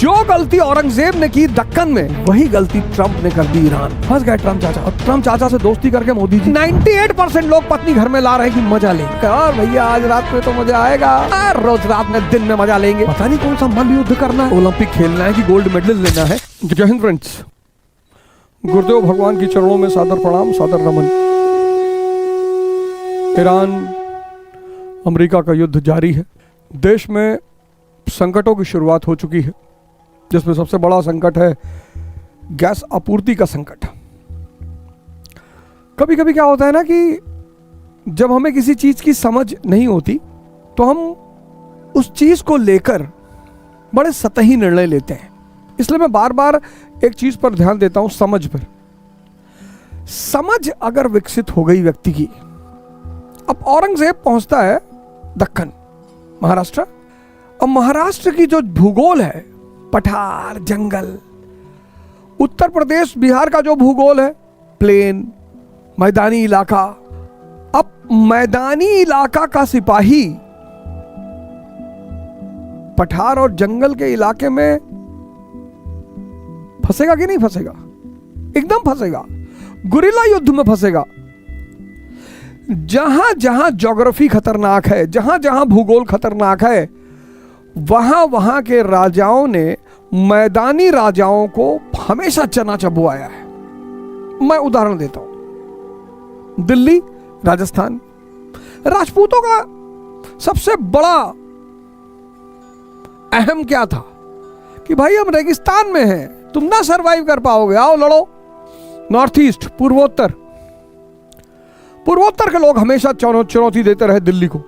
जो गलती औरंगजेब ने की दक्कन में, वही गलती ट्रंप ने कर दी ईरान। फंस गए ट्रंप चाचा। और ट्रंप चाचा से दोस्ती करके मोदी जी 98% लोग पत्नी घर में ला रहे हैं कि मजा ले। और भैया आज रात में तो मजा आएगा, रोज रात में दिन में मजा लेंगे। पता नहीं कौन सा मल युद्ध करना है, ओलंपिक खेलना है कि गोल्ड मेडल लेना है। जय हिंद फ्रेंड्स, गुरुदेव भगवान की चरणों में सादर प्रणाम, सादर नमन। ईरान अमेरिका का युद्ध जारी है। देश में संकटों की शुरुआत हो चुकी है, जिसमें सबसे बड़ा संकट है गैस आपूर्ति का संकट। कभी कभी क्या होता है ना कि जब हमें किसी चीज की समझ नहीं होती तो हम उस चीज को लेकर बड़े सतही निर्णय लेते हैं। इसलिए मैं बार बार एक चीज पर ध्यान देता हूं, समझ पर। समझ अगर विकसित हो गई व्यक्ति की, अब औरंगजेब पहुंचता है दक्कन, महाराष्ट्र। और महाराष्ट्र की जो भूगोल है, पठार, जंगल। उत्तर प्रदेश बिहार का जो भूगोल है, प्लेन, मैदानी इलाका। अब मैदानी इलाका का सिपाही पठार और जंगल के इलाके में फंसेगा कि नहीं फंसेगा? एकदम फंसेगा, गुरिल्ला युद्ध में फंसेगा। जहां जहां ज्योग्राफी खतरनाक है, जहां जहां भूगोल खतरनाक है, वहां वहां के राजाओं ने मैदानी राजाओं को हमेशा चना चबुआया है। मैं उदाहरण देता हूं, दिल्ली, राजस्थान। राजपूतों का सबसे बड़ा अहम क्या था कि भाई हम रेगिस्तान में हैं, तुम ना सरवाइव कर पाओगे, आओ लड़ो। नॉर्थ ईस्ट, पूर्वोत्तर के लोग हमेशा चुनौती देते रहे दिल्ली को।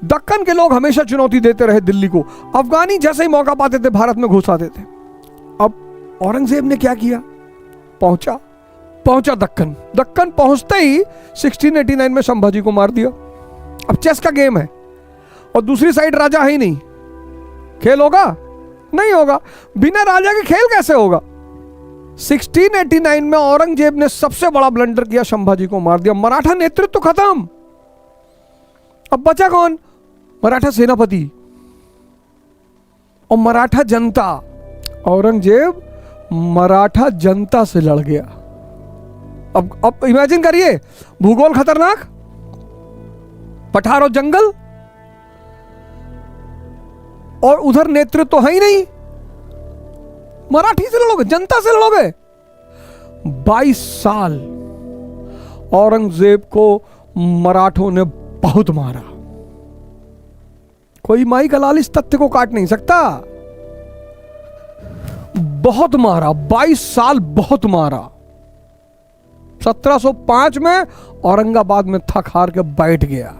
दक्कन के लोग हमेशा चुनौती देते रहे दिल्ली को। अफगानी जैसे ही मौका पाते थे भारत में घुस आते थे। अब औरंगजेब ने क्या किया? पहुंचा दक्कन पहुंचते ही 1689 में संभाजी को मार दिया। अब चेस का गेम है और दूसरी साइड राजा है ही नहीं, खेल होगा? नहीं होगा। बिना राजा के खेल कैसे होगा? 1689 में औरंगजेब ने सबसे बड़ा ब्लंडर किया, संभाजी को मार दिया। मराठा नेतृत्व खत्म। अब बचा कौन? मराठा सेनापति और मराठा जनता। औरंगजेब मराठा जनता से लड़ गया। अब इमेजिन करिए, भूगोल खतरनाक, पठार और जंगल, और उधर नेतृत्व तो है ही नहीं। मराठी से लड़ोगे, जनता से लड़ोगे। 22 साल औरंगजेब को मराठों ने बहुत मारा। कोई माई का लाल इस तथ्य को काट नहीं सकता। बहुत मारा, 22 साल बहुत मारा। 1705 में औरंगाबाद में थक हार के बैठ गया,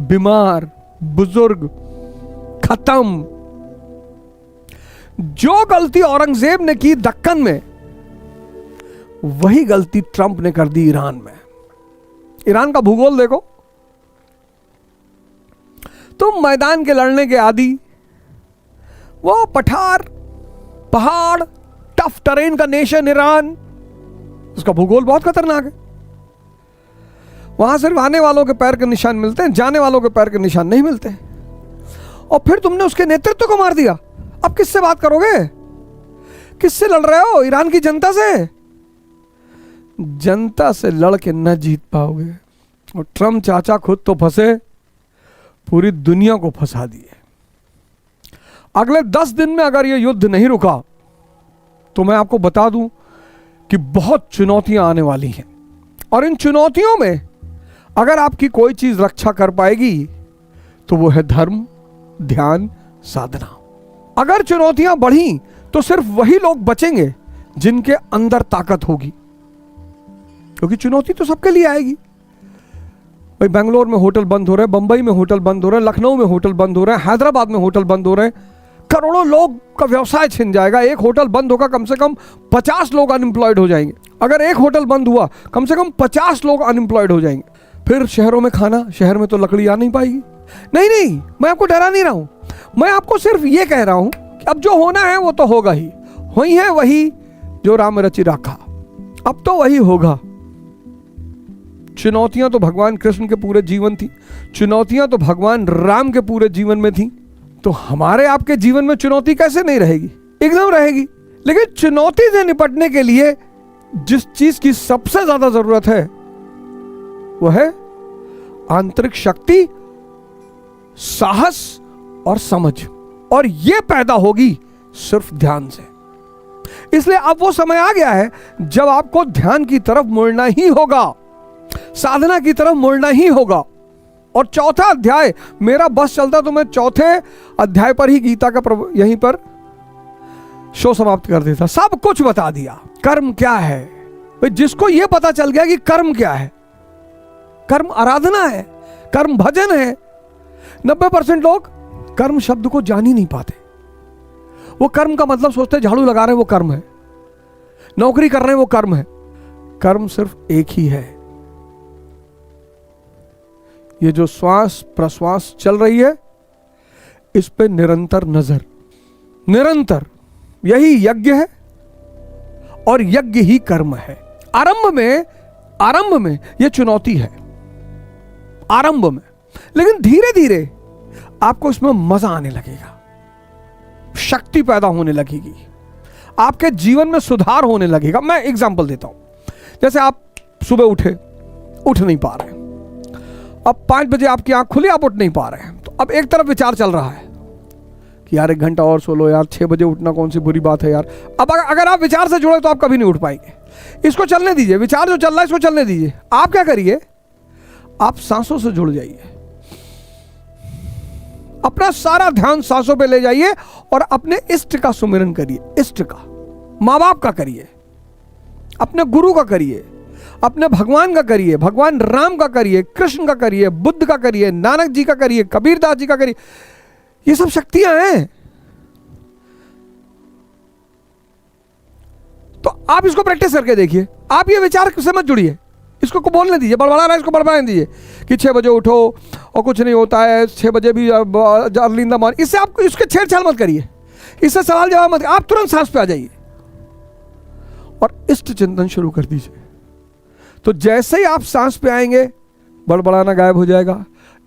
बीमार, बुजुर्ग, खत्म। जो गलती औरंगजेब ने की दक्कन में, वही गलती ट्रंप ने कर दी ईरान में। ईरान का भूगोल देखो, तुम मैदान के लड़ने के आदि, वो पठार, पहाड़, टफ टेरेन का नेशन ईरान, उसका भूगोल बहुत खतरनाक है। वहां सिर्फ आने वालों के पैर के निशान मिलते हैं, जाने वालों के पैर के निशान नहीं मिलते। और फिर तुमने उसके नेतृत्व को मार दिया। अब किससे बात करोगे? किससे लड़ रहे हो? ईरान की जनता से। जनता से लड़ के न जीत पाओगे। और ट्रंप चाचा खुद तो फंसे, पूरी दुनिया को फंसा दिए। अगले 10 दिन में अगर यह युद्ध नहीं रुका तो मैं आपको बता दूं कि बहुत चुनौतियां आने वाली हैं। और इन चुनौतियों में अगर आपकी कोई चीज रक्षा कर पाएगी तो वो है धर्म, ध्यान, साधना। अगर चुनौतियां बढ़ी तो सिर्फ वही लोग बचेंगे जिनके अंदर ताकत होगी, क्योंकि चुनौती तो सबके लिए आएगी। भाई बेंगलोर में होटल बंद हो रहे हैं, बंबई में होटल बंद हो रहे हैं, लखनऊ में होटल बंद हो रहे हैं, हैदराबाद में होटल बंद हो रहे हैं। करोड़ों लोग का व्यवसाय छिन जाएगा। एक होटल बंद होगा, कम से कम 50 लोग अनएम्प्लॉयड हो जाएंगे। अगर एक होटल बंद हुआ, कम से कम 50 लोग अनएम्प्लॉयड हो जाएंगे। फिर शहरों में खाना, शहर में तो लकड़ी आ नहीं पाएगी। नहीं, मैं आपको डरा नहीं रहा हूं। मैं आपको सिर्फ ये कह रहा हूं कि अब जो होना है वो तो होगा ही। हुई है वही जो राम रचि राखा, अब तो वही होगा। चुनौतियां तो भगवान कृष्ण के पूरे जीवन थी, चुनौतियां तो भगवान राम के पूरे जीवन में थी। तो हमारे आपके जीवन में चुनौती कैसे नहीं रहेगी? एकदम रहेगी। लेकिन चुनौती से निपटने के लिए जिस चीज की सबसे ज्यादा जरूरत है वह है आंतरिक शक्ति, साहस और समझ, और यह पैदा होगी सिर्फ ध्यान से। इसलिए अब वो समय आ गया है जब आपको ध्यान की तरफ मुड़ना ही होगा, साधना की तरफ मुड़ना ही होगा। और चौथा अध्याय, मेरा बस चलता तो मैं चौथे अध्याय पर ही गीता का यहीं पर शो समाप्त कर देता। सब कुछ बता दिया। कर्म क्या है भाई, जिसको यह पता चल गया कि कर्म क्या है, कर्म आराधना है, कर्म भजन है। 90% लोग कर्म शब्द को जान ही नहीं पाते। वो कर्म का मतलब सोचते हैं झाड़ू लगा रहे हैं वो कर्म है, नौकरी कर रहे हैं वो कर्म है। कर्म सिर्फ एक ही है, ये जो श्वास प्रश्वास चल रही है इस पे निरंतर नजर, निरंतर, यही यज्ञ है और यज्ञ ही कर्म है। आरंभ में यह चुनौती है, आरंभ में, लेकिन धीरे धीरे आपको इसमें मजा आने लगेगा, शक्ति पैदा होने लगेगी, आपके जीवन में सुधार होने लगेगा। मैं एग्जांपल देता हूं। जैसे आप सुबह उठ नहीं पा रहे, अब 5 बजे आपकी आंख खुली, आप उठ नहीं पा रहे हैं, तो अब एक तरफ विचार चल रहा है कि यार 1 घंटा और सो लो यार, 6 बजे उठना कौन सी बुरी बात है यार। अब अगर आप विचार से जुड़े तो आप कभी नहीं उठ पाएंगे। इसको चलने दीजिए, विचार जो चल रहा है इसको चलने दीजिए। आप क्या करिए, आप सांसों से जुड़ जाइए, अपना सारा ध्यान सांसों पे ले जाइए और अपने इष्ट का सुमिरन करिए। इष्ट का, माँ बाप का करिए, अपने गुरु का करिए, अपने भगवान का करिए, भगवान राम का करिए, कृष्ण का करिए, बुद्ध का करिए, नानक जी का करिए, कबीरदास जी का करिए। ये सब शक्तियां हैं। तो आप इसको प्रैक्टिस करके देखिए। आप ये विचार से मत जुड़िए, इसको बोलने दीजिए, बड़बड़ा रहा है इसको बड़बड़ाने दीजिए कि 6 बजे उठो और कुछ नहीं होता है, 6 बजे भी अरलिंदा मान। इससे आप इसके छेड़छाड़ मत करिए, इससे सवाल जवाब मत, आप तुरंत सांस पे आ जाइए और इष्ट चिंतन शुरू कर दीजिए। तो जैसे ही आप सांस पे आएंगे बड़बड़ाना गायब हो जाएगा।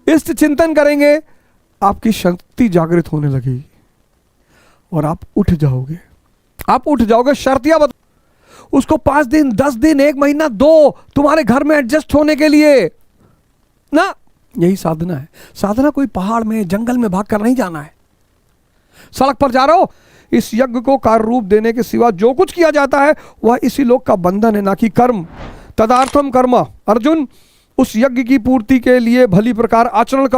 इष्ट चिंतन करेंगे, आपकी शक्ति जागृत होने लगेगी और आप उठ जाओगे। आप उठ जाओगे, शर्तियां बता उसको 5 दिन, 10 दिन, 1 महीना, 2 तुम्हारे घर में एडजस्ट होने के लिए ना। यही साधना है। साधना कोई पहाड़ में जंगल में भाग कर नहीं जाना है। सड़क पर जा रहे हो, इस यज्ञ को कार्य रूप देने के सिवा जो कुछ किया जाता है वह इसी लोक का बंधन है, ना कि कर्म। तदार्थम कर्म। अर्जुन, उस यज्ञ की पूर्ति के लिए भली प्रकार आचरण कर।